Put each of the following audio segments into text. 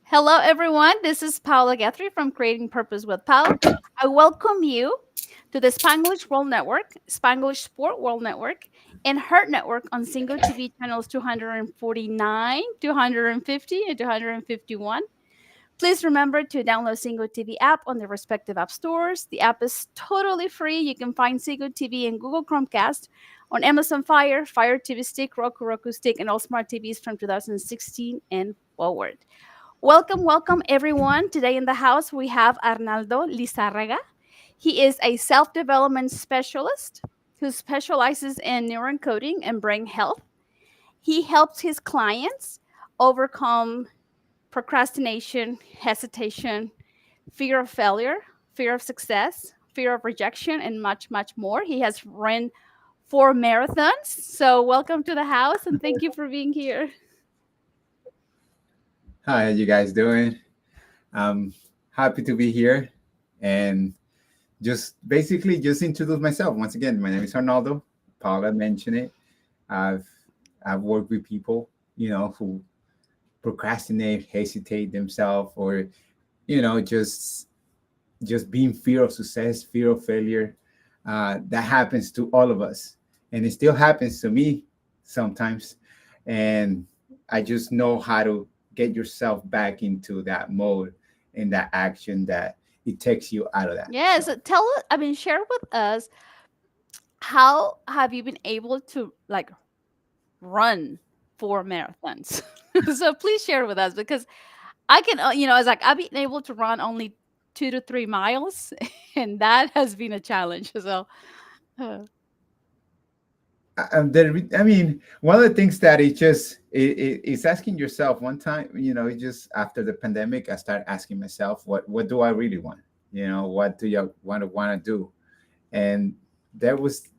Hello, everyone. This is Paola Guthrie from Creating Purpose with Pal. I welcome you to the Spanglish World Network, Spanglish Sport World Network, and H.E.R Network on Zingo TV channels 249, 250, and 251. Please remember to download Zingo TV app on the respective app stores. The app is totally free. You can find Zingo TV and Google Chromecast on Amazon Fire, Fire TV Stick, Roku Stick, and all smart TVs from 2016 and forward. Welcome, welcome everyone. Today in the house we have Arnaldo Lizarraga. He is a self development specialist who specializes in neuroencoding and brain health. He helps his clients overcome procrastination, hesitation, fear of failure, fear of success, fear of rejection, and much, much more. He has run 4 marathons. So, welcome to the house and thank you for being here. Hi, how you guys doing? I'm happy to be here and just introduce myself. Once again, my name is Arnaldo. Paola mentioned it. I've I've worked with people, who procrastinate, hesitate themselves, or just being fear of success, fear of failure. That happens to all of us, and it still happens to me sometimes. And I just know how to get yourself back into that mode and that action that it takes you out of that. Yes, So tell us, share with us how have you been able to like run 4 marathons? So please share with us because I can, it's like I've been able to run only 2 to 3 miles, and that has been a challenge. So, uh, I mean, one of the things that it's asking yourself one time, it just after the pandemic, I started asking myself, what do I really want? What do you want to do? And there was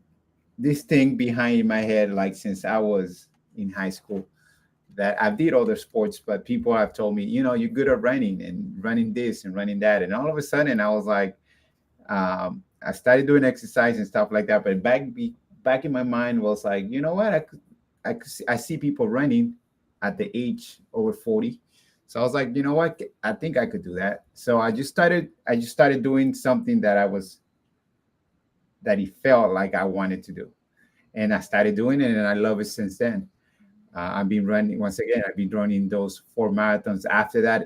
this thing behind my head, like since I was in high school, that I did other sports, but people have told me, you're good at running and running this and running that. And all of a sudden I was like, I started doing exercise and stuff like that. But back in my mind was like, you know what? I see people running at the age over 40. So I was like, you know what? I think I could do that. So I just started doing something that it felt like I wanted to do. And I started doing it and I love it since then. I've been running once again. I've been running those 4 marathons. After that,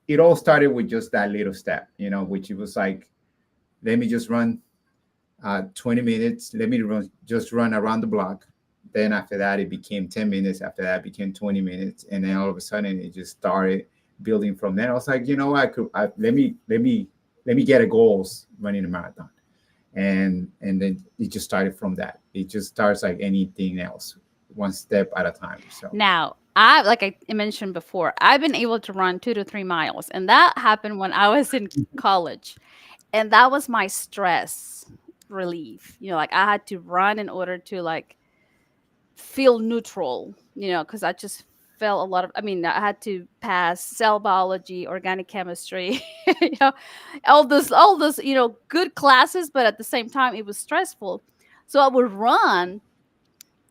it all started with just that little step, which it was like, let me just run 20 minutes. Let me just run around the block. Then after that, it became 10 minutes. After that, it became 20 minutes. And then all of a sudden, it just started building from there. I was like, let me get a goals running a marathon. And then it just started from that. It just starts like anything else, one step at a time. So now, I like I mentioned before, I've been able to run 2 to 3 miles, and that happened when I was in college, and that was my stress relief. Like I had to run in order to like feel neutral, because I just felt a lot of, I had to pass cell biology, organic chemistry, you know, all those, good classes, but at the same time, it was stressful. So I would run,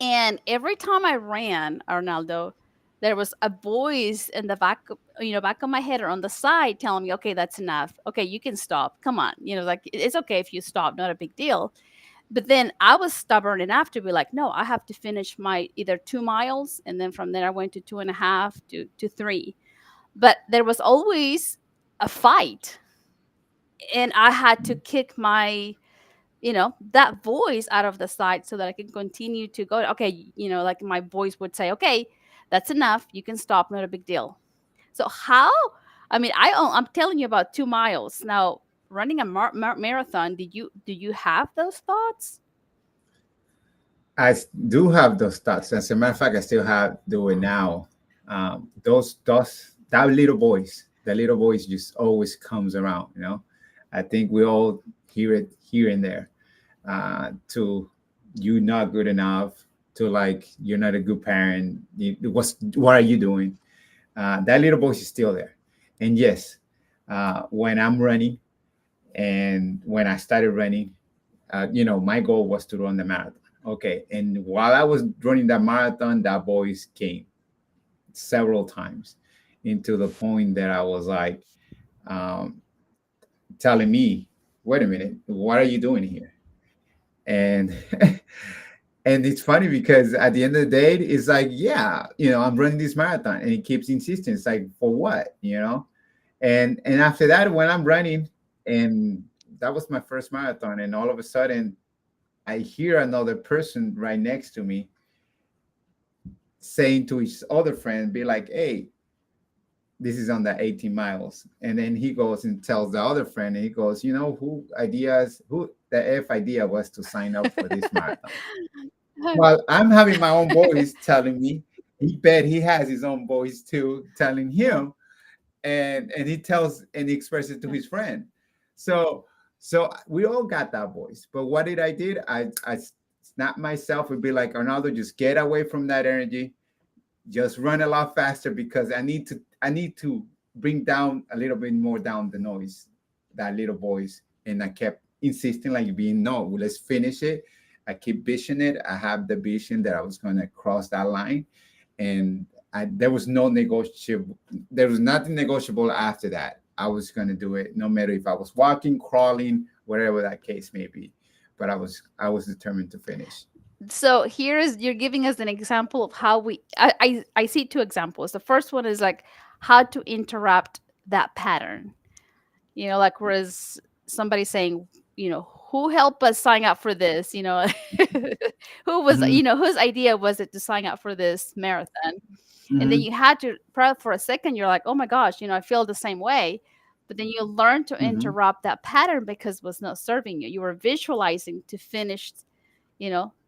and every time I ran, Arnaldo, there was a voice in the back of my head or on the side telling me, okay, that's enough. Okay, you can stop. Come on. Like it's okay if you stop, not a big deal. But then I was stubborn enough to be like, no, I have to finish my either 2 miles. And then from there, I went to 2.5 to 3. But there was always a fight. And I had to kick that voice out of the side so that I can continue to go. Okay, like my voice would say, okay, that's enough. You can stop. Not a big deal. So how? I'm telling you about 2 miles now. Running a marathon. Do you have those thoughts? do have those thoughts. As a matter of fact, I still have do it now. Those that little voice just always comes around. I think we all hear it here and there. To you not good enough, to like you're not a good parent. What are you doing? That little voice is still there. And yes, when I'm running and when I started running, my goal was to run the marathon. Okay. And while I was running that marathon, that voice came several times. into the point that I was like, um, telling me, wait a minute, what are you doing here? And and it's funny because at the end of the day, it's like, yeah, I'm running this marathon, and he keeps insisting. It's like, for what, And after that, when I'm running, and that was my first marathon, and all of a sudden, I hear another person right next to me saying to his other friend, be like, hey, this is on the 18 miles. And then he goes and tells the other friend, and he goes, who the F idea was to sign up for this marathon. Well, I'm having my own voice telling me, he bet he has his own voice too, telling him, and he tells and he expresses it to his friend. So we all got that voice. But what did I did? I snapped myself and be like, Arnaldo, just get away from that energy. Just run a lot faster, because I need to bring down a little bit more down the noise, that little voice. And I kept insisting, like, being, no, let's finish it. I keep visioning it. I have the vision that I was going to cross that line, and there was no negotiable. There was nothing negotiable after that. I was going to do it, no matter if I was walking, crawling, whatever that case may be. But I was determined to finish. So here is, you're giving us an example of how I see two examples. The first one is like how to interrupt that pattern. Like, whereas somebody saying, who helped us sign up for this? Who was, Hmm. whose idea was it to sign up for this marathon? And then Hmm. you had to, probably for a second, you're like, oh my gosh, I feel the same way. But then you learn to Hmm. interrupt that pattern because it was not serving you. You were visualizing to finish,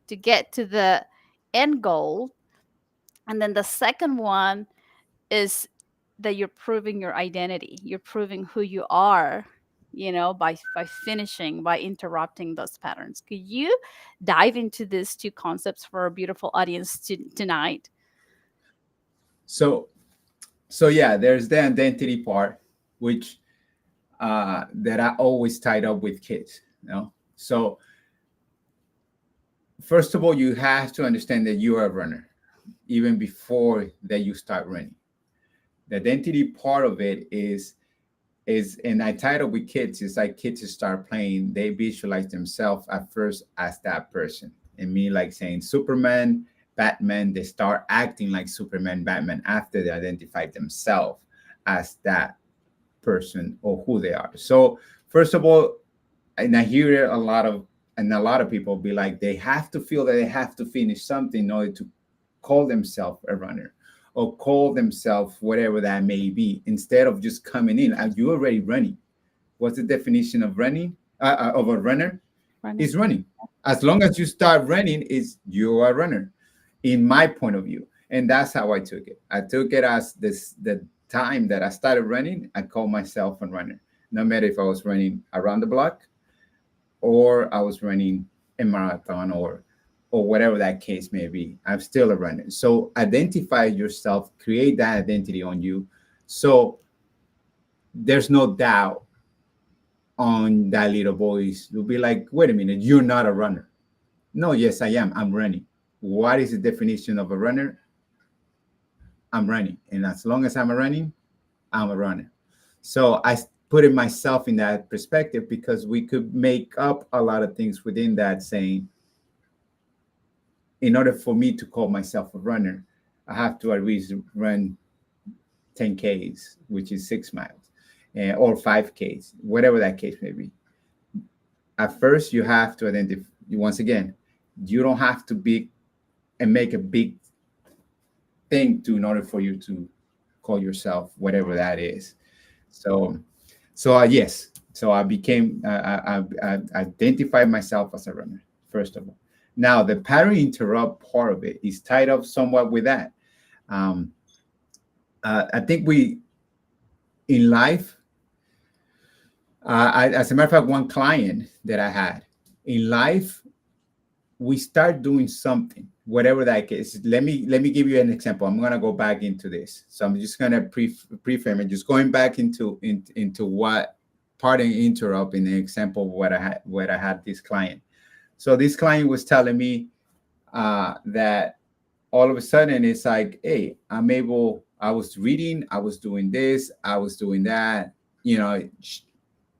to get to the end goal. And then the second one is that you're proving your identity. You're proving who you are, by finishing, by interrupting those patterns. Could you dive into these two concepts for our beautiful audience tonight? So so yeah, there's the identity part, which that I always tied up with kids. So first of all, you have to understand that you are a runner even before that you start running. The identity part of it is and I tied up with kids. It's like kids start playing, they visualize themselves at first as that person. And me, like saying Superman, Batman, they start acting like Superman, Batman after they identify themselves as that person or who they are. So first of all, and I hear a lot of people be like, they have to feel that they have to finish something in order to call themselves a runner, or call themselves whatever that may be, instead of just coming in and you're already running. What's the definition of running, of a runner? Running. Is running. As long as you start running, is you are a runner, in my point of view. And that's how I took it. I took it as the time that I started running, I call myself a runner. No matter if I was running around the block, or I was running a marathon, or whatever that case may be, I'm still a runner. So identify yourself, create that identity on you. So there's no doubt on that little voice. You'll be like, wait a minute, you're not a runner. No, yes, I am. I'm running. What is the definition of a runner? I'm running. And as long as I'm running, I'm a runner. So I put in myself in that perspective, because we could make up a lot of things within that, saying, in order for me to call myself a runner, I have to at least run 10Ks, which is 6 miles, or 5Ks, whatever that case may be. At first, you have to identify, once again, you don't have to be and make a big thing to, in order for you to call yourself whatever that is. So, yes. So I became, I identified myself as a runner, first of all. Now, the pattern interrupt part of it is tied up somewhat with that. Um, I think in life, as a matter of fact, one client that I had in life, we start doing something, whatever that is. Let me give you an example. I'm gonna go back into this, so I'm just gonna preframe it, just going back into what part of interrupt in the example of what I had this client. So this client was telling me that all of a sudden it's like, hey, I was reading, I was doing this, I was doing that. You know,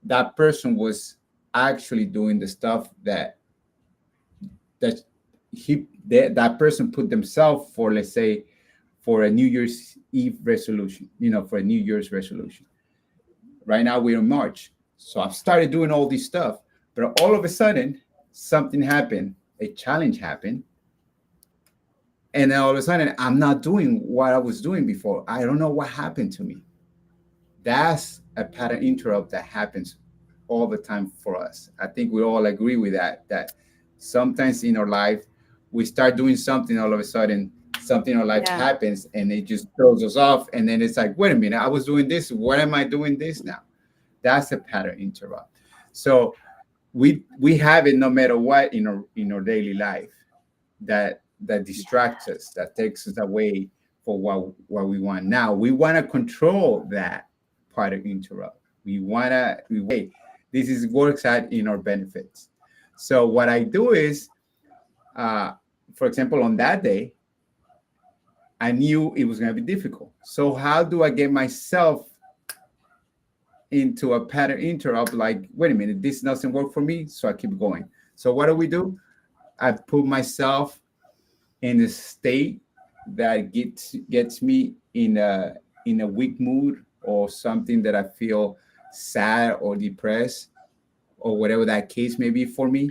that person was actually doing the stuff that that person put themselves for, let's say, for a New Year's Eve resolution, for a New Year's resolution. Right now we're in March. So I've started doing all this stuff, but all of a sudden something happened, a challenge happened. And then all of a sudden I'm not doing what I was doing before. I don't know what happened to me. That's a pattern interrupt that happens all the time for us. I think we all agree with that sometimes in our life we start doing something, all of a sudden something in our life Yeah. happens and it just throws us off, and then it's like, wait a minute, I was doing this, what am I doing this now? That's a pattern interrupt. So we have it no matter what in our daily life, that distracts us, that takes us away for what we want. Now we want to control that part of interrupt. We wait. This is works out in our benefits. So what I do is, uh, for example, on that day, I knew it was going to be difficult. So how do I get myself into a pattern interrupt? Like, wait a minute, this doesn't work for me, so I keep going. So what do? I put myself in a state that gets me in a weak mood, or something that I feel sad or depressed, or whatever that case may be for me.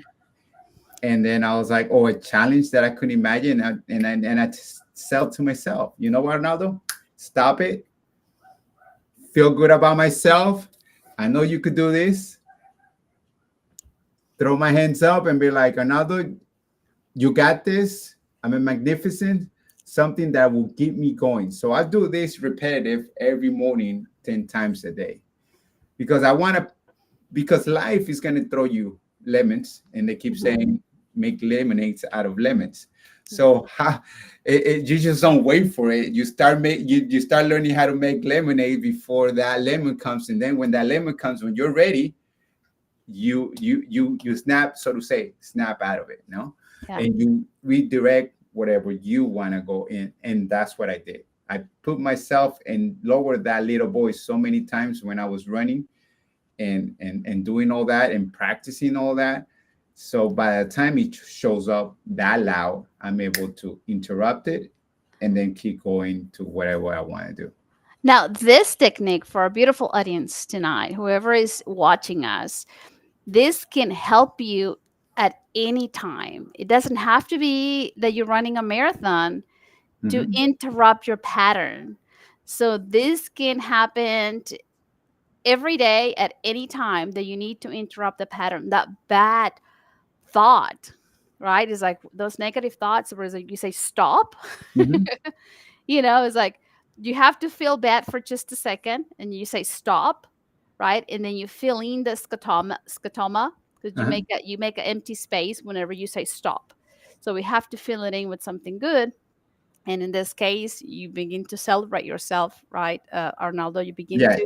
And then I was like, oh, a challenge that I couldn't imagine, and I said to myself, you know what, Arnaldo, stop it, feel good about myself. I know you could do this. Throw my hands up and be like, Arnaldo, you got this. I'm a magnificent, something that will keep me going. So I do this repetitive every morning, 10 times a day, because because life is going to throw you lemons, and they keep saying, make lemonades out of lemons. So you just don't wait for it. You start learning how to make lemonade before that lemon comes. And then when that lemon comes, when you're ready, you snap, so to say, snap out of it, no? Yeah. And you redirect whatever you want to go in. And that's what I did. I put myself and lowered that little voice so many times when I was running and doing all that and practicing all that. So by the time it shows up that loud, I'm able to interrupt it and then keep going to whatever I want to do. Now, this technique for our beautiful audience tonight, whoever is watching us, this can help you at any time. It doesn't have to be that you're running a marathon to Mhm. interrupt your pattern. So this can happen every day at any time that you need to interrupt the pattern. That bad thought, right? Is like those negative thoughts where it's like you say stop. Mhm. It's like you have to feel bad for just a second and you say stop, right? And then you fill in the scotoma, because you Uh-huh. make an empty space whenever you say stop. So we have to fill it in with something good. And in this case, you begin to celebrate yourself, right, Arnaldo? You begin Yeah.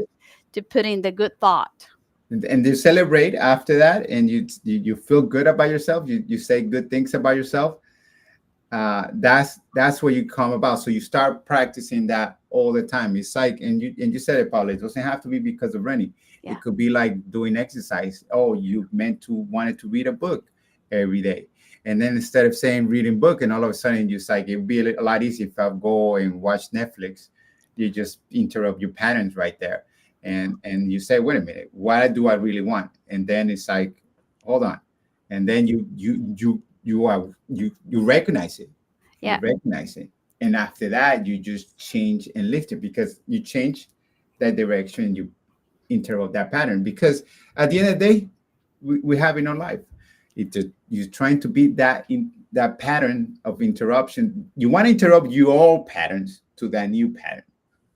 to put in the good thought. And you celebrate after that, and you feel good about yourself. You say good things about yourself. That's where you come about. So you start practicing that all the time. It's like, and you said it, Paula. It doesn't have to be because of running. Yeah. It could be like doing exercise. Oh, you meant to wanted to read a book every day, and then instead of saying reading book, and all of a sudden you like, it'd be a lot easier if I go and watch Netflix. You just interrupt your patterns right there, and you say, wait a minute, what do I really want? And then it's like, hold on, and then you recognize it, Yeah. and after that you just change and lift it, because you change that direction, you interrupt that pattern, because at the end of the day, we have in our life, you're trying to beat that pattern of interruption. You want to interrupt your old patterns to that new pattern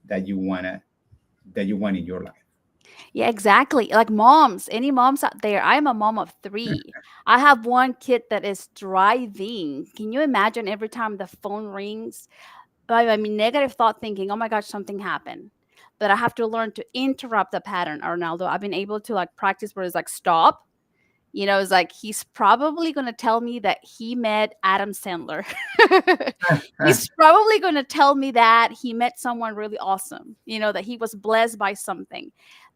that you want in your life. Yeah, exactly. Like moms, any moms out there, I'm a mom of three. I have one kid that is driving. Can you imagine every time the phone rings? I mean, negative thought thinking, oh my gosh, something happened. But I have to learn to interrupt the pattern, Arnaldo. I've been able to like practice where it's like stop. It's like he's probably going to tell me that he met Adam Sandler. He's probably going to tell me that he met someone really awesome, that he was blessed by something.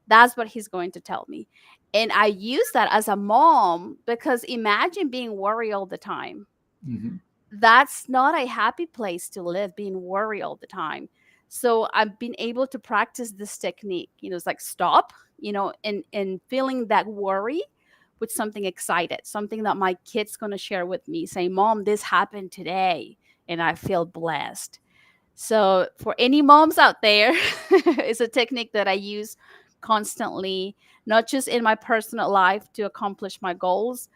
That's what he's going to tell me. And I use that as a mom because imagine being worried all the time. Mhm. That's not a happy place to live, being worried all the time. So I've been able to practice this technique. It's like stop, and feeling that worry with something excited, something that my kid's going to share with me, saying, Mom, this happened today, and I feel blessed. So for any moms out there, it's a technique that I use constantly, not just in my personal life to accomplish my goals,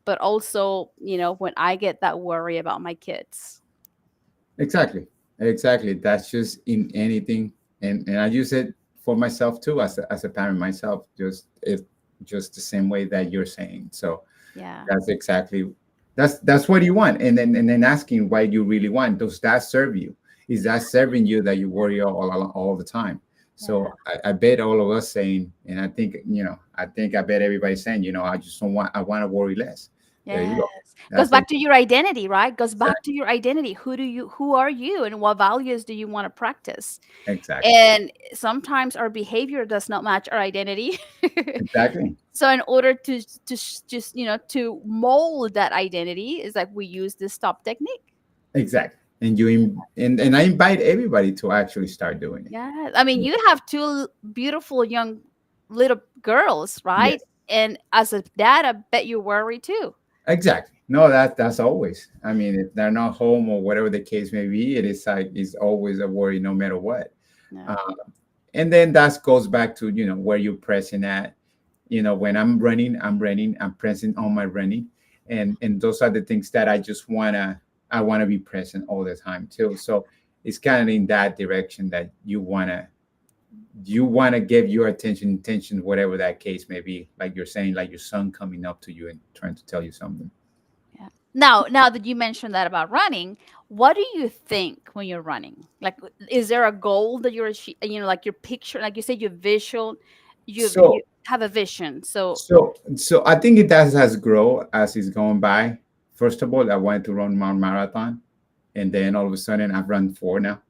but also, when I get that worry about my kids. Exactly. Exactly. That's just in anything. And I use it for myself too, as a parent myself, just the same way that you're saying. So Yeah. that's exactly that's what you want. And then asking why you really want. Does that serve you? Is that serving you that you worry all the time? Yeah. So I bet all of us saying, and I bet everybody's saying, I just don't want I want to worry less. There you Yes. go. Goes That's back to your identity, right? Goes back to exactly your identity. Who are you and what values do you want to practice? exactly. And sometimes our behavior does not match our identity. Exactly. So in order just, to mold that identity is like we use this stop technique. Exactly. And I invite everybody to actually start doing it. Yeah. I mean, Yeah. you have two beautiful young little girls, right? Yes. And as a dad, I bet you worry too. Exactly. No, that's always. I mean, if they're not home or whatever the case may be, it is like it's always a worry no matter what. Yeah. Uh, and then that goes back to where you're pressing at. When I'm pressing on my running, and those are the things that I wanna be present all the time too. So it's kind of in that direction that you wanna give your attention, whatever that case may be. Like you're saying, like your son coming up to you and trying to tell you something. Yeah. Now that you mentioned that about running, what do you think when you're running? Like, is there a goal that like your picture, like you said, your visual, you So have a vision. So, so I think it does has grow as it's going by. First of all, I wanted to run Mount Marathon, and then all of a sudden I've run four now.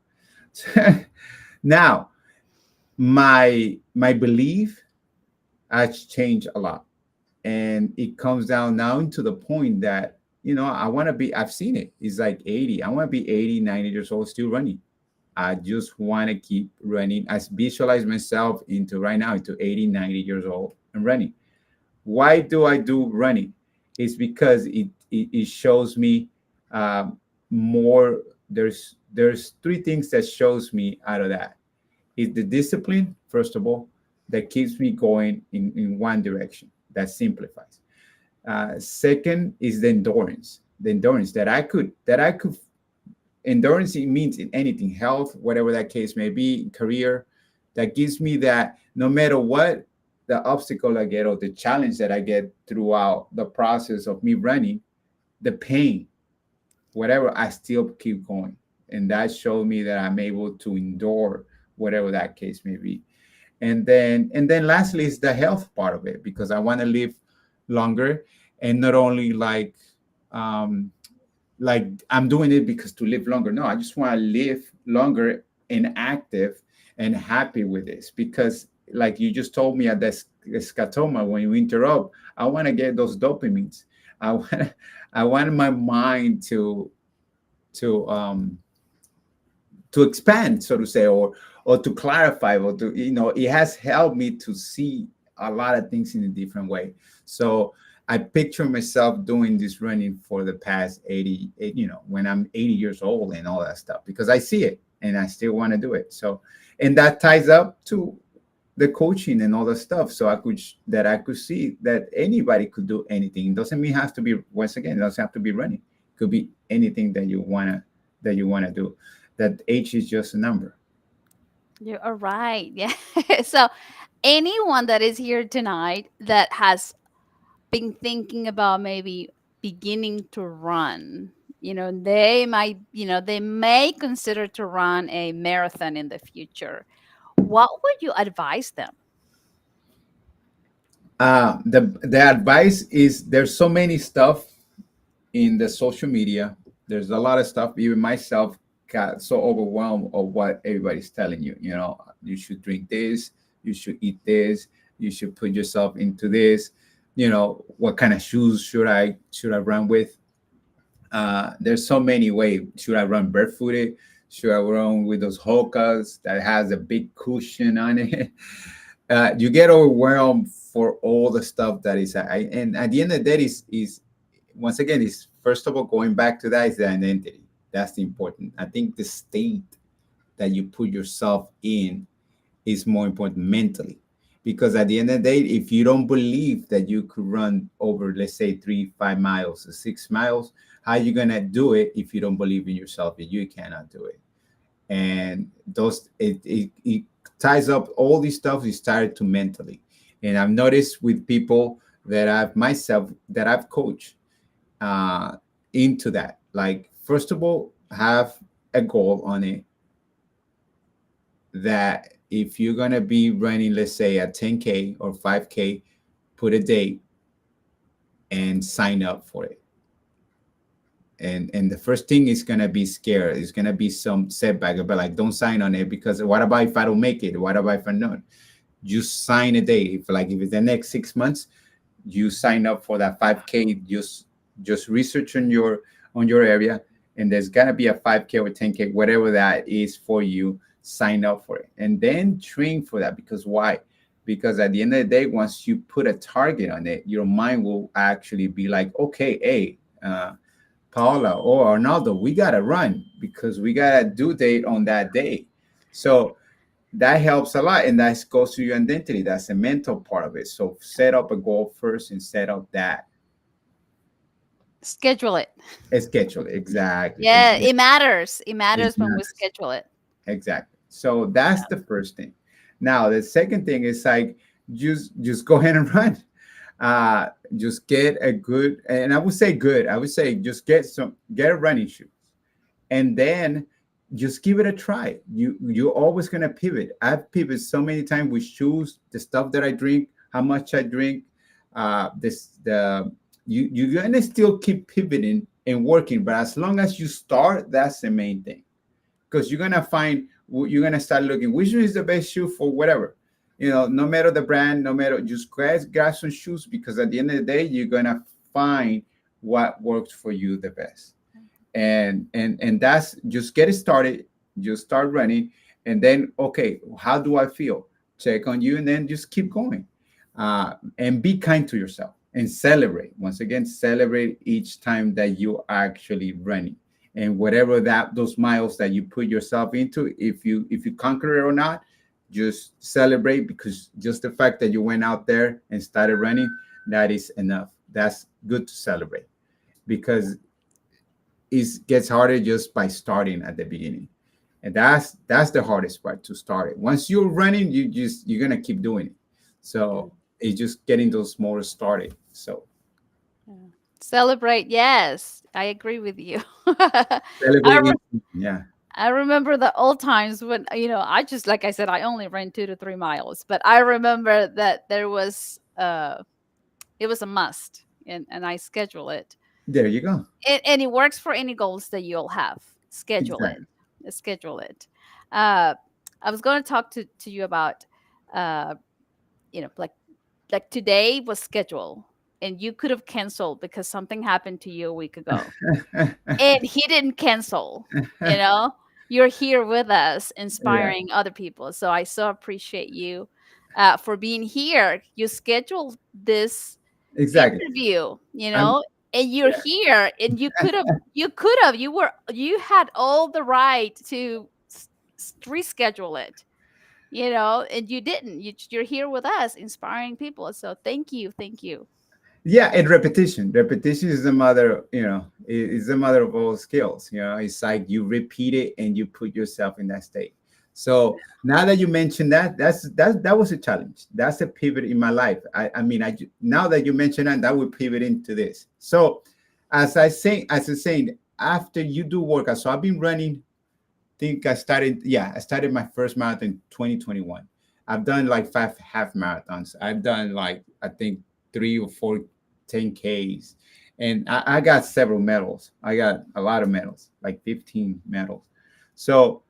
Now my belief has changed a lot, and it comes down now into the point that I want to be. I've seen it. It's like 80. I want to be 80, 90 years old still running. I just want to keep running. I visualize myself into right now into 80, 90 years old and running. Why do I do running? It's because it shows me more. There's three things that shows me out of that. Is the discipline, first of all, that keeps me going in one direction. That simplifies. Second is the endurance. The endurance that I could endurance, it means in anything, health, whatever that case may be, career, that gives me that no matter what the obstacle I get or the challenge that I get throughout the process of me running, the pain, whatever, I still keep going. And that showed me that I'm able to endure whatever that case may be. And then lastly is the health part of it, because I want to live longer, and not only um like I'm doing it because to live longer. No, I just want to live longer and active and happy with this, because like you just told me at the scatoma when you interrupt, I want to get those dopamines. I want my mind to um to expand, so to say, or to clarify, or to it has helped me to see a lot of things in a different way. So I picture myself doing this running for the past 80, when I'm 80 years old and all that stuff, because I see it and I still want to do it. So, and that ties up to the coaching and all the stuff. So I could see that anybody could do anything. It doesn't mean have to be, once again, it doesn't have to be running. It could be anything that you wanna do. That age is just a number. you are right. Yeah. So, anyone that is here tonight that has been thinking about maybe beginning to run, they may consider to run a marathon in the future. What would you advise them? The advice is there's so many stuff in the social media. There's a lot of stuff. Even myself got so overwhelmed of what everybody's telling you. You know, you should drink this, you should eat this, you should put yourself into this. You know, what kind of shoes should I run with? There's so many ways. Should I run barefooted? Should I run with those hokas that has a big cushion on it? You get overwhelmed for all the stuff that is. And at the end of the day, is once again is first of all going back to that is the identity. That's the important. I think the state that you put yourself in is more important mentally, because at the end of the day, if you don't believe that you could run over, let's say 3 5 miles or 6 miles, how are you gonna do it if you don't believe in yourself? You cannot do it. And those it ties up all these stuff. You started to mentally, and I've noticed with people that I've coached into that. Like, first of all, have a goal on it, that if you're gonna be running, let's say a 10K or 5K, put a date and sign up for it. And the first thing is gonna be scared. It's gonna be some setback, but like, don't sign on it, because what about if I don't make it? What about if I don't? You sign a date. If it's the next 6 months, you sign up for that 5K. Just research on your area, and there's gonna be a 5K or 10K, whatever that is for you. Sign up for it, and then train for that. Because why? Because at the end of the day, once you put a target on it, your mind will actually be like, okay, hey, Paola or Arnaldo, we gotta run because we got a due date on that day. So that helps a lot, and that goes to your identity. That's the mental part of it. So set up a goal first and set up that Schedule it. schedule. Exactly. Yeah, it matters. It It matters when we matters. schedule it. Exactly. So that's the first thing. Now the second thing is like, just go ahead and run. Just get a good, and I would say good. I would say just get a running shoe, and then just give it a try. You're always gonna pivot. I've pivoted so many times with shoes, the stuff that I drink, how much I drink. This the you're gonna still keep pivoting and working, but as long as you start, that's the main thing, because you're gonna start looking which one is the best shoe for whatever. No matter the brand, no matter, just grab some shoes, because at the end of the day, you're gonna find what works for you the best. And that's, just get it started, just start running, and then, okay, how do I feel? Check on you, and then just keep going. And be kind to yourself, and celebrate. Once again, celebrate each time that you are actually running, and whatever that those miles that you put yourself into, if you conquer it or not, just celebrate, because just the fact that you went out there and started running, that is enough. That's good to celebrate, because it gets harder just by starting at the beginning, and that's the hardest part, to start it. Once you're running, you're gonna keep doing it. So it's just getting those more started. So Yeah. Celebrate. Yes, I agree with you. I celebrating, yeah. I remember the old times when, I just, like I said, I only ran 2 to 3 miles, but I remember that it was a must, and I schedule it. There you go. And it works for any goals that you'll have. Schedule it. Exactly. Schedule it. Uh, I was going to talk to you about, uh, like today was scheduled, and you could have canceled because something happened to you a week ago, and he didn't cancel. You know, you're here with us, Yeah, inspiring other people. So I so appreciate you for being here. You scheduled this exactly. interview, I'm and you're Yeah. here, and you had all the right to reschedule it, and you didn't. You're here with us, inspiring people. So thank you, thank you. Yeah, and repetition is the mother, is the mother of all skills. It's like you repeat it and you put yourself in that state. So now that you mentioned that, that was a challenge. That's a pivot in my life. I mean, now that you mentioned that, that would pivot into this. So as I saying, after you do workout, so I've been running. I started my first marathon in 2021. I've done like 5 half marathons. I've done like, I think, 3 or 4 10Ks. And I got several medals. I got a lot of medals, like 15 medals. So,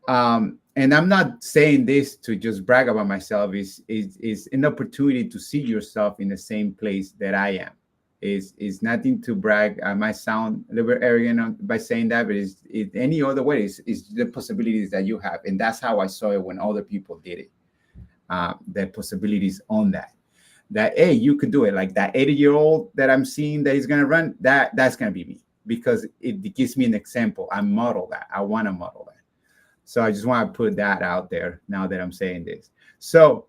and I'm not saying this to just brag about myself. Is an opportunity to see yourself in the same place that I am. Is nothing to brag. I might sound a little bit arrogant by saying that, but it's any other way. Is the possibilities that you have, and that's how I saw it when other people did it. The possibilities on that. That hey, you could do it. Like that 80-year-old that I'm seeing that is gonna run. That's gonna be me because it gives me an example. I model that. I want to model that. So I just want to put that out there now that I'm saying this. So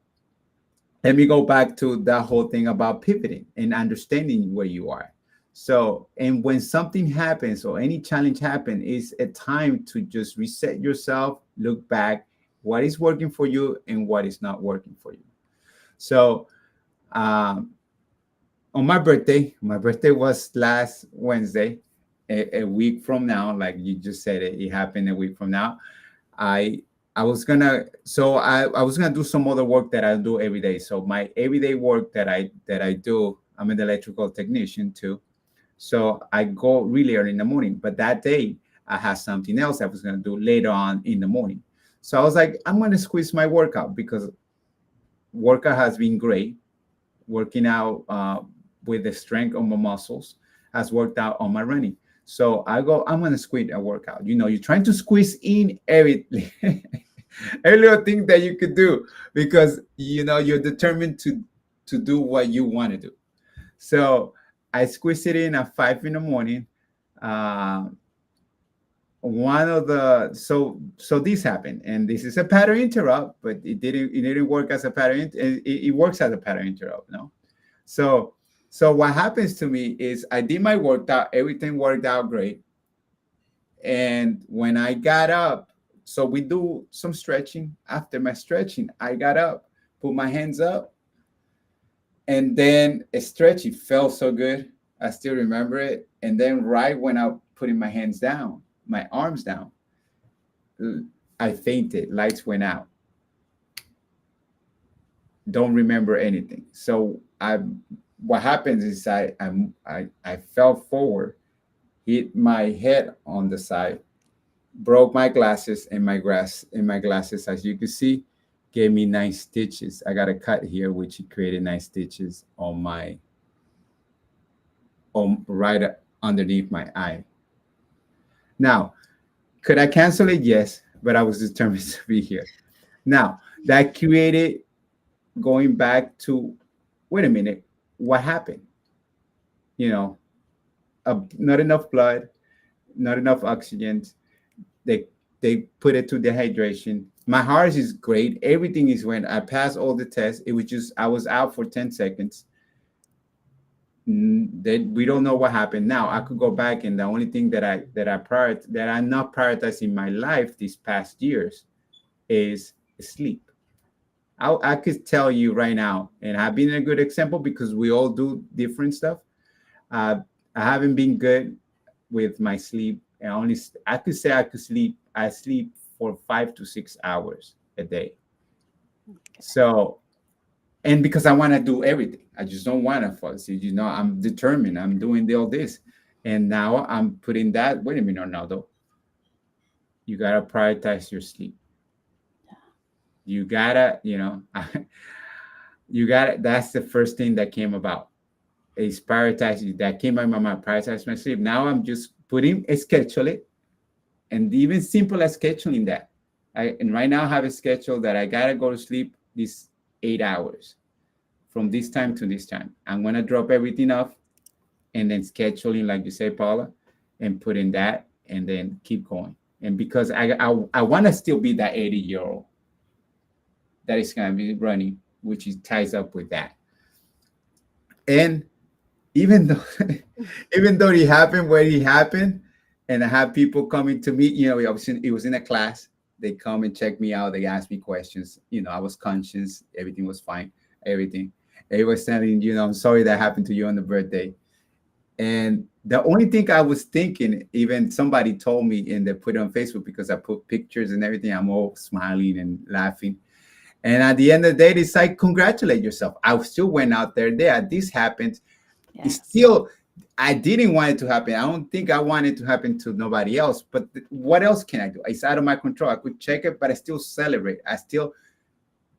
let me go back to that whole thing about pivoting and understanding where you are. So, and when something happens or any challenge happens, it's a time to just reset yourself, look back, what is working for you and what is not working for you. So, um, on my birthday was last Wednesday, a week from now, like you just said, it happened a week from now. I I was gonna I was gonna do some other work that I do every day. So my everyday work that I do, I'm an electrical technician too. So I go really early in the morning. But that day I had something else I was gonna do later on in the morning. So I was like, I'm gonna squeeze my workout because workout has been great. Working out with the strength of my muscles has worked out on my running. So I go, I'm gonna squeeze a workout. You know, you're trying to squeeze in every every little thing that you could do because you know you're determined to do what you want to do. So I squeeze it in at 5 in the morning. Uh, one of the so this happened, and this is a pattern interrupt, but it didn't work as a pattern. It works as a pattern interrupt, no. So what happens to me is I did my workout, everything worked out great, and when I got up, so we do some stretching. After my stretching, I got up, put my hands up, and then a stretch. It felt so good. I still remember it. And then right when I putting my hands down, my arms down, I fainted. Lights went out. Don't remember anything. So what happens is I fell forward, hit my head on the side, broke my glasses, and my glasses, as you can see, gave me 9 stitches. I got a cut here, which created 9 stitches on right underneath my eye. Now, could I cancel it? Yes, but I was determined to be here. Now, that created going back to wait a minute, what happened? You know, not enough blood, not enough oxygen. They they put it to dehydration. My heart is great. Everything is when I passed all the tests. It was just I was out for 10 seconds. Then we don't know what happened. Now I could go back, and the only thing that I'm not prioritizing in my life these past years is sleep. I could tell you right now, and I've been a good example because we all do different stuff. Uh, I haven't been good with my sleep. I could say I could sleep. I sleep for 5 to 6 hours a day. So, and because I want to do everything, I just don't want to fall asleep. You know, I'm determined. I'm doing all this, and now I'm putting that. Wait a minute, Arnaldo. You gotta prioritize your sleep. You gotta, you gotta. That's the first thing that came about. Is prioritizing that came out of my mind. Prioritize my sleep. Now I'm just putting a schedule it, and even simple as scheduling that. And right now I have a schedule that I gotta go to sleep these 8 hours from this time to this time. I'm gonna drop everything off and then scheduling, like you say, Paula, and put in that, and then keep going. And because I want to still be that 80-year-old that is gonna be running, which is ties up with that. And even though even though it happened where it happened, and I have people coming to me, it was in a class. They come and check me out. They ask me questions. I was conscious. Everything was fine. Everything. They was telling, I'm sorry that happened to you on the birthday. And the only thing I was thinking, even somebody told me, and they put it on Facebook because I put pictures and everything. I'm all smiling and laughing. And at the end of the day, it's like, congratulate yourself. I still went out there. This happened. It's Yes. still, I didn't want it to happen. I don't think I want it to happen to nobody else. But what else can I do? It's out of my control. I could check it, but I still celebrate. I still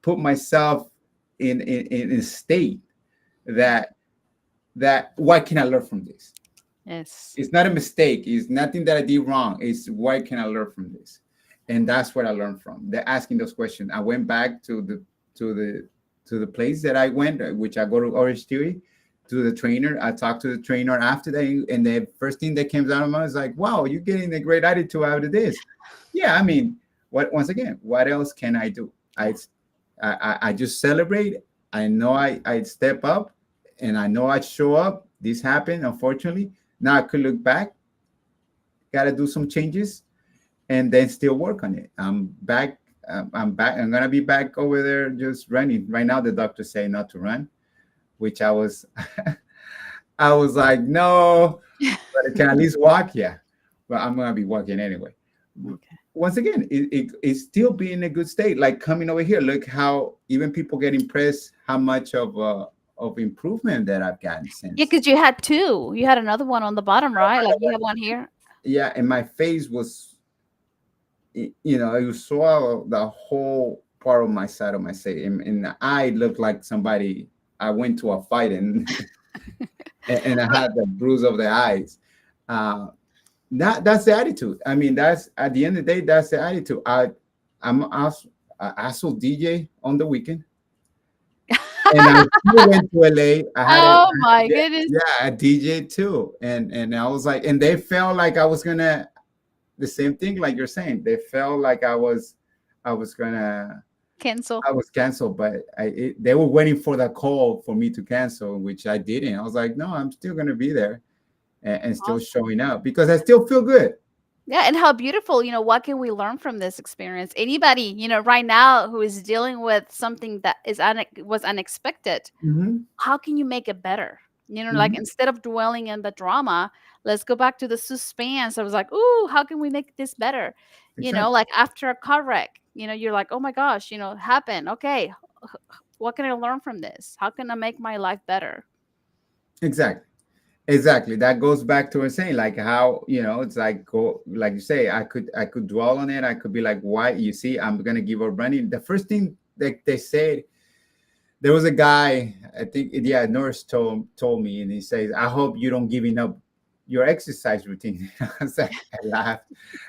put myself in a state that what can I learn from this? Yes. It's not a mistake. It's nothing that I did wrong. It's what can I learn from this? And that's what I learned from. They're asking those questions. I went back to the to the place that I went, which I go to H.E.R, to the trainer. I talked to the trainer after that, and the first thing that came out of my mouth is like, "Wow, you're getting a great attitude out of this." Yeah, I mean, what once again, what else can I do? I just celebrate. I know I step up, and I know I show up. This happened, unfortunately. Now I could look back, got to do some changes, and then still work on it. I'm back. I'm back. I'm gonna be back over there just running. Right now, the doctor say not to run, which I was, I was like, no, but I can at least walk. Yeah, but I'm gonna be walking anyway. Okay. Once again, it's still being in a good state. Like coming over here, look how even people get impressed how much of improvement that I've gotten Yeah, since. because you had two. You had another one on the bottom, right? Like you have one here. Yeah, and my face was, you know, you saw the whole part of my side of my face, and the eye looked like somebody. I went to a fight and and I had the bruise of the eyes. Uh, that's the attitude. I mean, that's at the end of the day, that's the attitude. I'm also DJ on the weekend, and I still went to LA. Oh my Yeah, goodness. yeah, a DJ too, and I was like, and they felt like I was gonna the same thing like you're saying. They felt like I was gonna Cancel. I was canceled, but they were waiting for the call for me to cancel, which I didn't. I was like, no, I'm still gonna be there and still Awesome. showing up because I still feel good. Yeah, and how beautiful, what can we learn from this experience? Anybody, right now who is dealing with something that was unexpected, Hmm. how can you make it better? Like Hmm. instead of dwelling in the drama, let's go back to the suspense. I was like, "Ooh, how can we make this better?" Exactly. Like after a car wreck, you're like, "Oh my gosh, happened. Okay, what can I learn from this? How can I make my life better?" Exactly. Exactly. That goes back to what I'm saying, like how, it's like go like you say, I could dwell on it. I could be like, why? You see, I'm gonna give up running. The first thing that they said, there was a guy, I think, yeah, nurse told me, and he says, I hope you don't giving up your exercise routine. I was like, I laughed.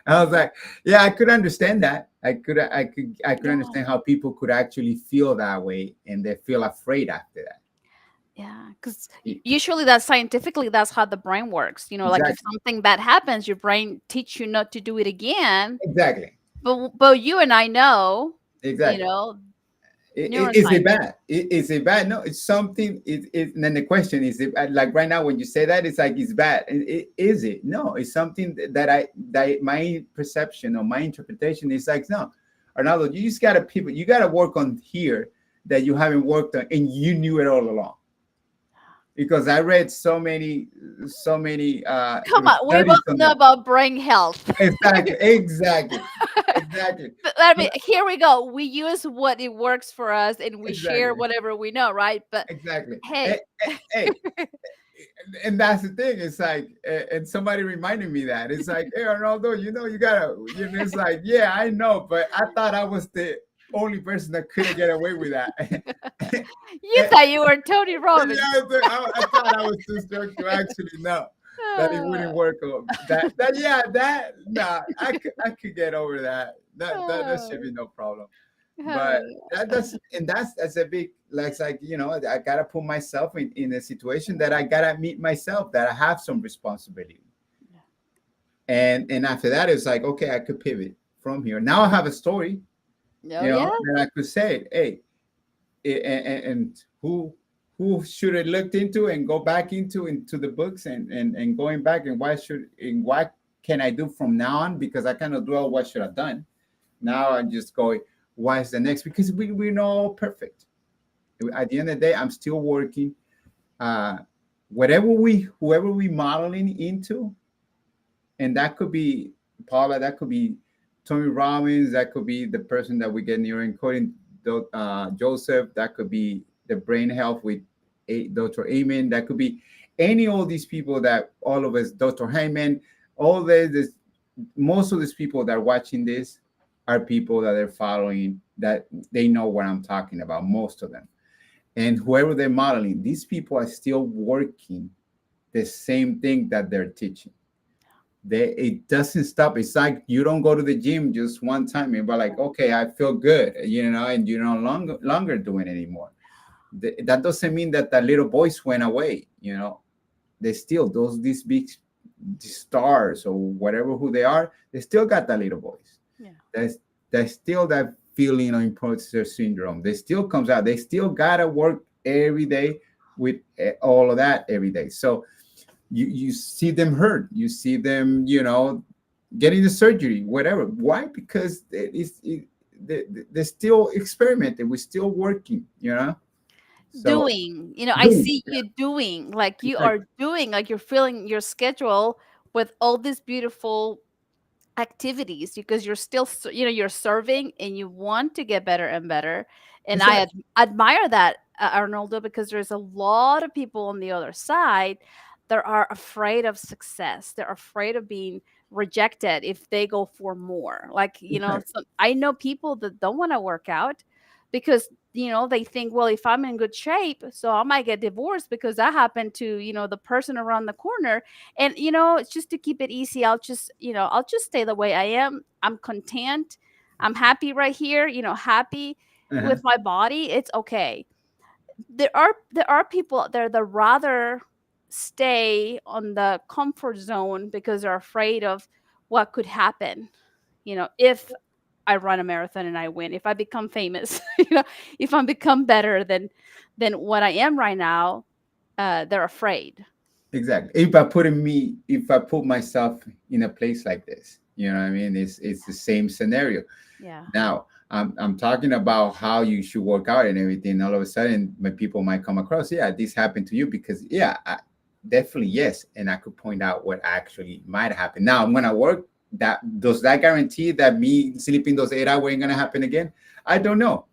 I was like, yeah, I could understand that. I could Yeah. understand how people could actually feel that way and they feel afraid after that. Yeah, because E- usually that's scientifically that's how the brain works. Like if Exactly. something bad happens, your brain teach you not to do it again. Exactly. But you and I know, you Exactly. know, Is it neuroscience. bad? Is it bad? No, it's something. And then the question is, it bad? Like right now when you say that, it's like it's bad. Is it? No, it's something that my perception or my interpretation is like no, Arnaldo, you just gotta people. You gotta work on here that you haven't worked on, and you knew it all along. Because I read so many Come on, we both studies on know that. about brain health. Exactly, exactly, exactly, But I mean, here we go. We use what it works for us, and we share exactly, whatever we know, right? But exactly. hey, Hey, and that's the thing. It's like, and somebody reminded me that it's like, hey, Arnaldo, you gotta, it's like, yeah, I know, but I thought I was the only person that couldn't get away with that. you thought you were Tony Robbins. Yeah, I thought I was too strong to actually know that it wouldn't Uh, work. Yeah, that nah, I could get over that. That should uh, be no problem. But uh, that's a big, like it's like, I gotta put myself in a situation that I gotta meet myself, that I have some responsibility. And after that it's like, okay, I could pivot from here. Now I have a story, oh yeah. that I could say, hey, and who should have looked into and go back into the books and going back, and what can I do from now on, because I cannot dwell what should have done. Now I'm just going, why is the next, because we're not all perfect. At the end of the day, I'm still working. uh whoever we modeling into, and that could be Paula, that could be Tony Robbins, that could be the person that we get near encoding. Joseph. That could be the brain health with Dr. Amen. That could be any of these people that all of us, Dr. Hyman, all this, most of these people that are watching this are people that are following, that they know what I'm talking about, most of them. And whoever they're modeling, these people are still working the same thing that they're teaching. It doesn't stop. It's like you don't go to the gym just one time and be like, okay, I feel good, and you're no longer doing it anymore. That doesn't mean that the little voice went away. They still, these big stars or whatever who they are, they still got that little voice. Yeah. There's still that feeling of imposter syndrome. They still comes out. They still gotta work every day with all of that every day. So you see them hurt. You see them, getting the surgery, whatever. Why? Because they're still experimenting. We're still working. So Doing, I doing, see you doing, like you exactly. are doing, like you're filling your schedule with all these beautiful activities because you're still you're serving and you want to get better and better. And I admire that, Arnaldo, because there's a lot of people on the other side that are afraid of success. They're afraid of being rejected if they go for more, like, Exactly. I know people that don't want to work out because they think, well, if I'm in good shape, so I might get divorced because that happened to the person around the corner. And it's just to keep it easy, I'll just stay the way I am. I'm content, I'm happy right here, happy Uh-huh. with my body. It's okay. There are people out there that rather stay on the comfort zone because they're afraid of what could happen, if I run a marathon and I win, if I become famous, if I become better than what I am right now. They're afraid. Exactly. If I put myself in a place like this, what I mean? It's the same scenario. Yeah. Now, I'm talking about how you should work out and everything. All of a sudden, my people might come across, yeah, this happened to you because, yeah, definitely yes, and I could point out what actually might happen. Now, I'm gonna work. Does that guarantee that me sleeping those 8 hours ain't gonna happen again? I don't know.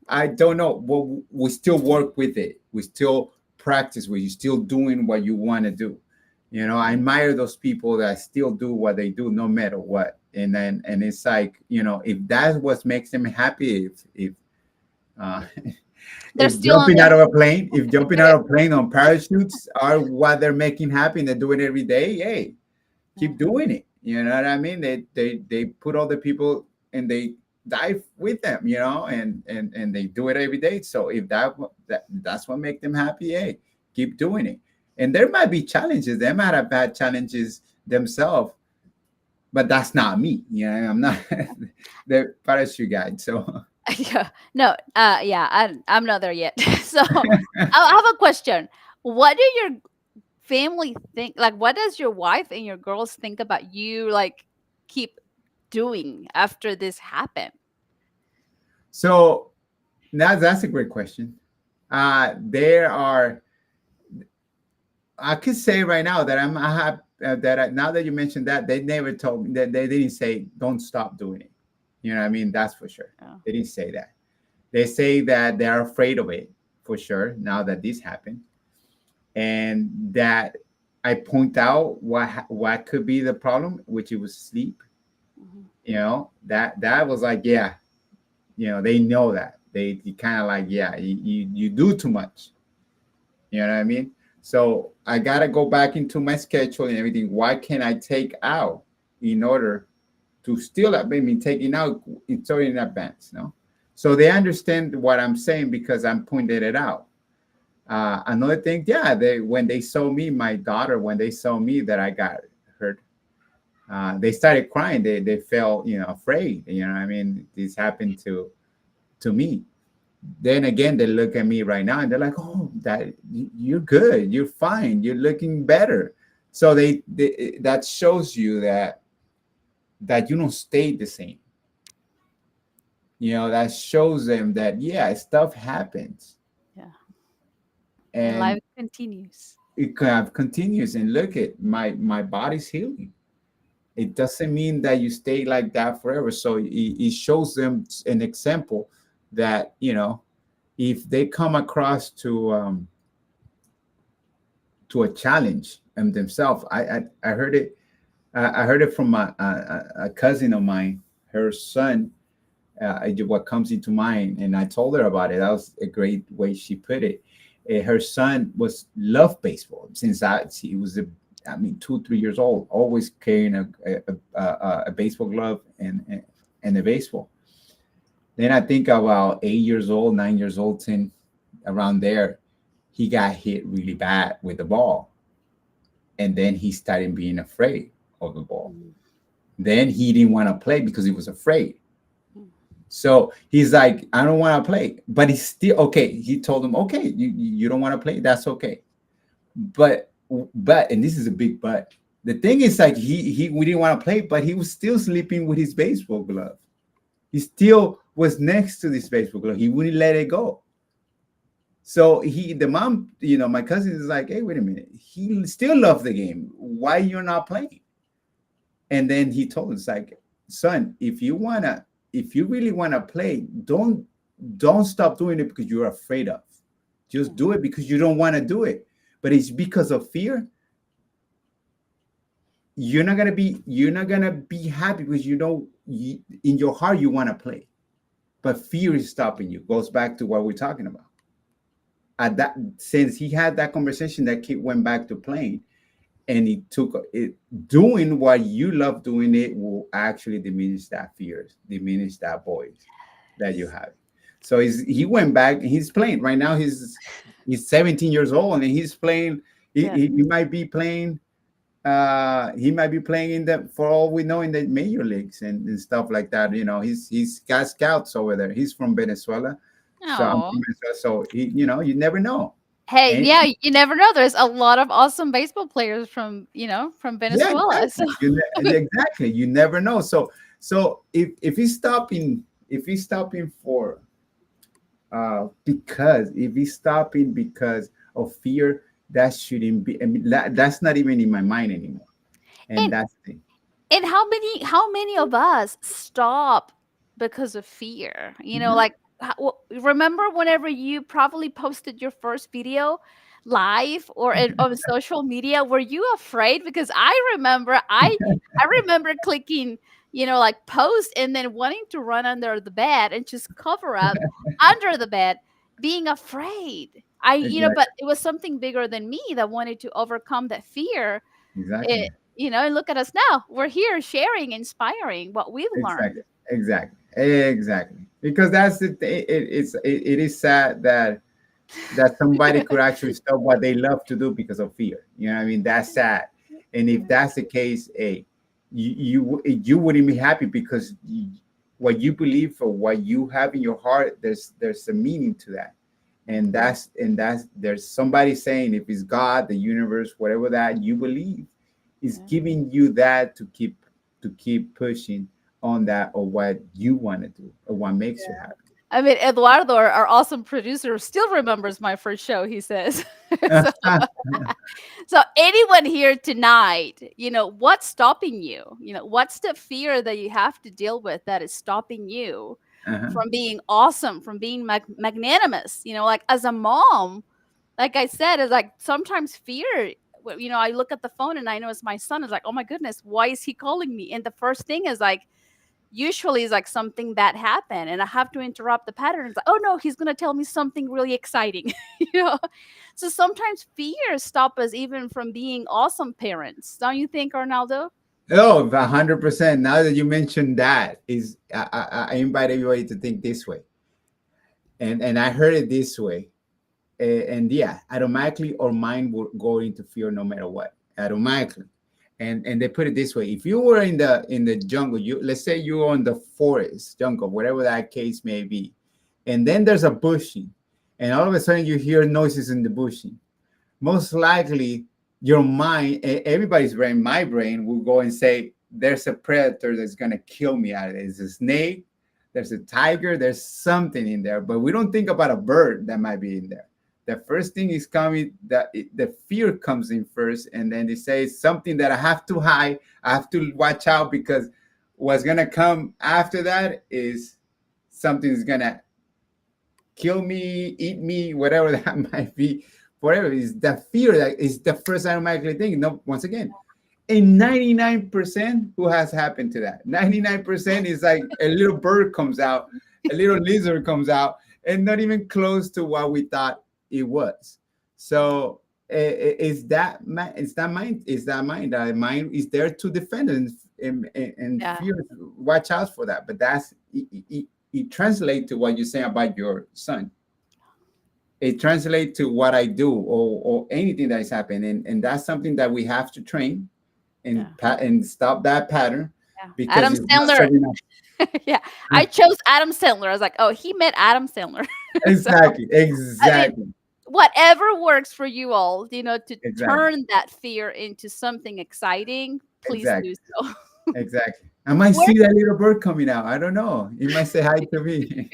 I don't know. Well, we still work with it. We still practice. We're still doing what you want to do. I admire those people that still do what they do no matter what. And it's like, if that's what makes them happy, if uh, They're if still on jumping the out of a plane, if jumping out of a plane on parachutes are what they're making happy and they're doing it every day, hey, Yeah. keep doing it. You know what I mean? They put all the people and they dive with them, and they do it every day. So if that's what makes them happy, hey, keep doing it. And there might be challenges. They might have had challenges themselves, but that's not me. I'm not the parachute guide. So Yeah. No, yeah, I'm not there yet. So I have a question. What do your family think? Like, what does your wife and your girls think about you? Like, keep doing after this happened? so now that's a great question. There are I could say right now that I have now that you mentioned that, they never told me that, they didn't say don't stop doing it. You know what I mean? That's for sure. Oh, They didn't say that. They say that they are afraid of it for sure now that this happened, and that I point out what could be the problem, which it was sleep. mhm. That was like, yeah, they know that they kind of like, yeah, you do too much. You know what I mean? So I gotta go back into my schedule and everything. What can I take out in order to still have been taking out in advance? No, so they understand what I'm saying because I'm pointing it out. Another thing, yeah, when they saw me, my daughter, when they saw me that I got hurt, they started crying. They felt afraid. You know what I mean? This happened to me. Then again, they look at me right now and they're like, "Oh, that you're good, you're fine, you're looking better." So that shows you that you don't stay the same. That shows them that, yeah, stuff happens Yeah. And and life continues. it kind of continues. And look at my body's healing. It doesn't mean that you stay like that forever. So it shows them an example that, if they come across to a challenge themselves. I heard it. I heard it from a cousin of mine. Her son, what comes into mind, and I told her about it. That was a great way she put it. Her son was loved baseball since he was 2-3 years old, always carrying a baseball glove and a baseball. Then I think about 8 years old, 9 years old, 10, around there, he got hit really bad with the ball. And then he started being afraid of the ball. Then he didn't want to play because he was afraid. So he's like, I don't want to play. But he's still okay. He told him, okay, you don't want to play? That's okay. But, and this is a big but. The thing is, like, we didn't want to play, but he was still sleeping with his baseball glove. He still was next to this baseball glove. He wouldn't let it go. So the mom, my cousin is like, hey, wait a minute. He still loves the game. Why you're not playing? And then he told us, like, son, if you really want to play, don't stop doing it because you're afraid of. Just do it because you don't want to do it. But it's because of fear. You're not gonna be happy because in your heart you want to play, but fear is stopping you. Goes back to what we're talking about. Since he had that conversation, that kid went back to playing, and he took it. Doing what you love doing, it will actually diminish that fear, diminish that voice that you have. So he went back and he's playing right now. He's 17 years old and he's playing. He might be playing. He might be playing for all we know, in the major leagues and stuff like that. He's got scouts over there. He's from Venezuela. So you never know. Hey, And, yeah, you never know. There's a lot of awesome baseball players from Venezuela. Yeah, exactly. Exactly. You never know. So if he's stopping for because if he's stopping because of fear, that shouldn't be. I mean, that's not even in my mind anymore. And that's the thing. And how many of us stop because of fear? Like, remember whenever you probably posted your first video live or on social media, were you afraid? Because I remember clicking, like post and then wanting to run under the bed and just cover up under the bed, being afraid. Exactly. But it was something bigger than me that wanted to overcome that fear. Exactly. And look at us now. We're here sharing, inspiring what we've learned. Exactly. Because that's the thing. It is sad that somebody could actually stop what they love to do because of fear. You know what I mean? That's sad. And if that's the case, you wouldn't be happy because what you believe or what you have in your heart, there's a meaning to that. And that's there's somebody saying, if it's God, the universe, whatever that you believe, is giving you that to keep pushing on that, or what you want to do, or what makes you happy. I mean, Eduardo, our awesome producer, still remembers my first show, he says. so, so anyone here tonight, what's stopping you? What's the fear that you have to deal with that is stopping you from being awesome, from being magnanimous? Like, as a mom, like I said, is like sometimes fear. I look at the phone and I know it's my son. It's like, oh my goodness, why is he calling me? And the first thing is like, usually is like something bad happened and I have to interrupt the pattern. It's like, oh no, he's gonna tell me something really exciting. So sometimes fears stop us even from being awesome parents, don't you think, Arnaldo? Oh, 100%. Now that you mentioned that, I invite everybody to think this way, and I heard it this way, and yeah, automatically our mind will go into fear no matter what, automatically. And they put it this way: if you were in the jungle, let's say you're on the forest, jungle, whatever that case may be, and then there's a bushing, and all of a sudden you hear noises in the bushing. Most likely, your mind, everybody's brain, my brain, will go and say, "There's a predator that's gonna kill me out of it. There's a snake, there's a tiger, there's something in there." But we don't think about a bird that might be in there. The first thing is coming, the fear comes in first, and then they say something that I have to hide, I have to watch out, because what's gonna come after that is something's gonna kill me, eat me, whatever that might be. Whatever is the fear that is the first automatically thing. No, once again, and 99% who has happened to that. 99% is like a little bird comes out, a little lizard comes out, and not even close to what we thought it was. So is that it's that mind? Is that mind? That mind is there to defend and Yeah. fear. Watch out for that. But it translates to what you say about your son. It translates to what I do or anything that is happening, and that's something that we have to train Yeah. and stop that pattern Yeah. because Adam it's not Sandler. serving us. Yeah. I chose Adam Sandler. I was like, oh, he met Adam Sandler. So, Exactly, I mean, exactly, whatever works for you all, to exactly, turn that fear into something exciting, please do exactly, so. exactly. I might Where, see that little bird coming out. I don't know. He might say hi to me.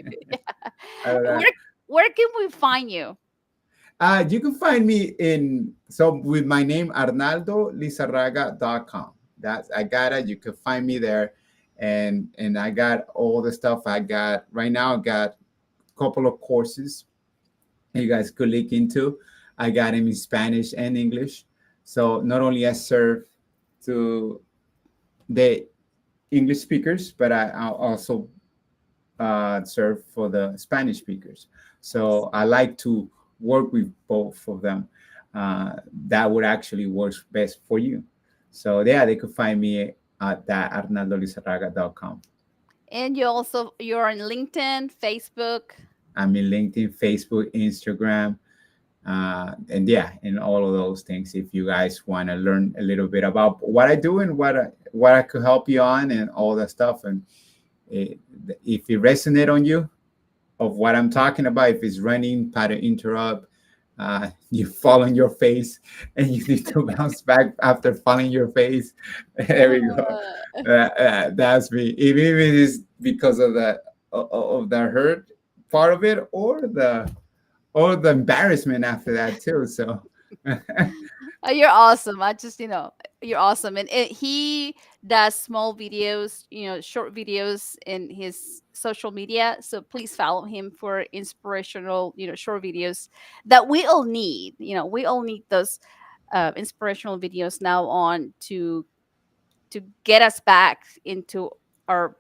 I don't know. where, where can we find you? You can find me with my name Arnaldo Lizarraga.com. That's I got it. You can find me there, and I got all the stuff I got right now. I got a couple of courses you guys could look into. I got them in Spanish and English. So not only I serve to the English speakers, but I also serve for the Spanish speakers. So I like to work with both of them. That would actually work best for you. So yeah, they could find me at that arnaldolizarraga.com. And you're on LinkedIn, Facebook. I'm in LinkedIn, Facebook, Instagram, and yeah, and all of those things. If you guys want to learn a little bit about what I do and what I could help you on and all that stuff, and it, if it resonate on you of what I'm talking about, if it's running, pattern interrupt, you fall on your face and you need to bounce back after falling your face. There we go. Uh, That's me. Even if it is because of the hurt part of it or the embarrassment after that too. So You're awesome. You're awesome. And he does small videos, short videos in his social media. So please follow him for inspirational, short videos that we all need. We all need those inspirational videos now on to get us back into our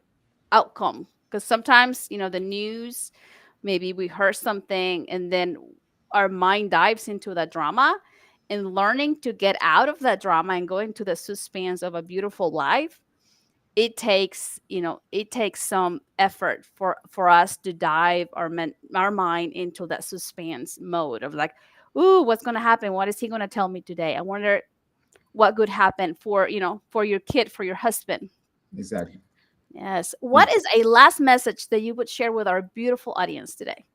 outcome. Because sometimes, the news, maybe we heard something and then our mind dives into that drama, and learning to get out of that drama and go into the suspense of a beautiful life. It takes some effort for us to dive our mind into that suspense mode of like, ooh, what's going to happen? What is he going to tell me today? I wonder what could happen for your kid, for your husband. exactly. Yes. What is a last message that you would share with our beautiful audience today?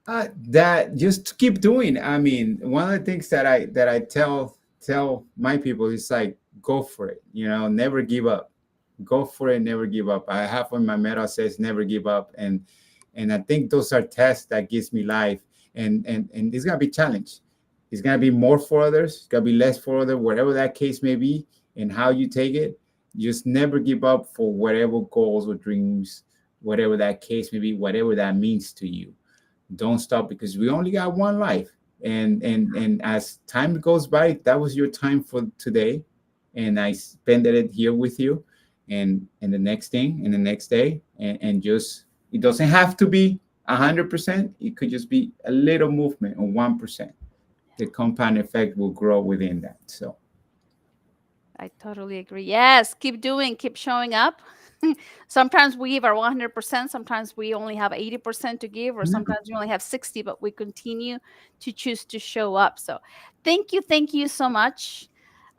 That just to keep doing. I mean, one of the things that I tell my people is like, go for it. Never give up. Go for it. Never give up. I have on my medal says never give up, and I think those are tests that gives me life. And it's gonna be challenge. It's gonna be more for others. It's gonna be less for others. Whatever that case may be, and how you take it, just never give up for whatever goals or dreams, whatever that case may be, whatever that means to you. Don't stop because we only got one life, and as time goes by, that was your time for today, and I spent it here with you, and the next thing and the next day, and just it doesn't have to be 100%. It could just be a little movement of 1%. The compound effect will grow within that. So I totally agree. Yes, keep showing up. Sometimes we give our 100%, sometimes we only have 80% to give, or yeah. sometimes we only have 60, but we continue to choose to show up. So thank you so much,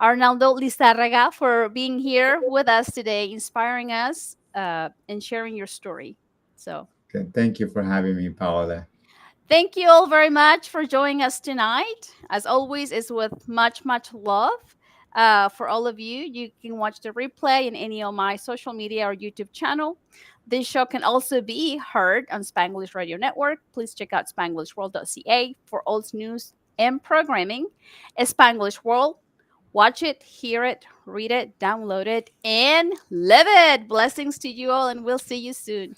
Arnaldo Lizarraga, for being here with us today, inspiring us and sharing your story. So Okay, thank you for having me, Paola. thank you all very much for joining us tonight. As always, it's with much, much love for all of you. You can watch the replay in any of my social media or YouTube channel. This show can also be heard on Spanglish Radio Network. Please check out SpanglishWorld.ca for all news and programming. Spanglish World. Watch it, hear it, read it, download it, and live it. Blessings to you all, and we'll see you soon.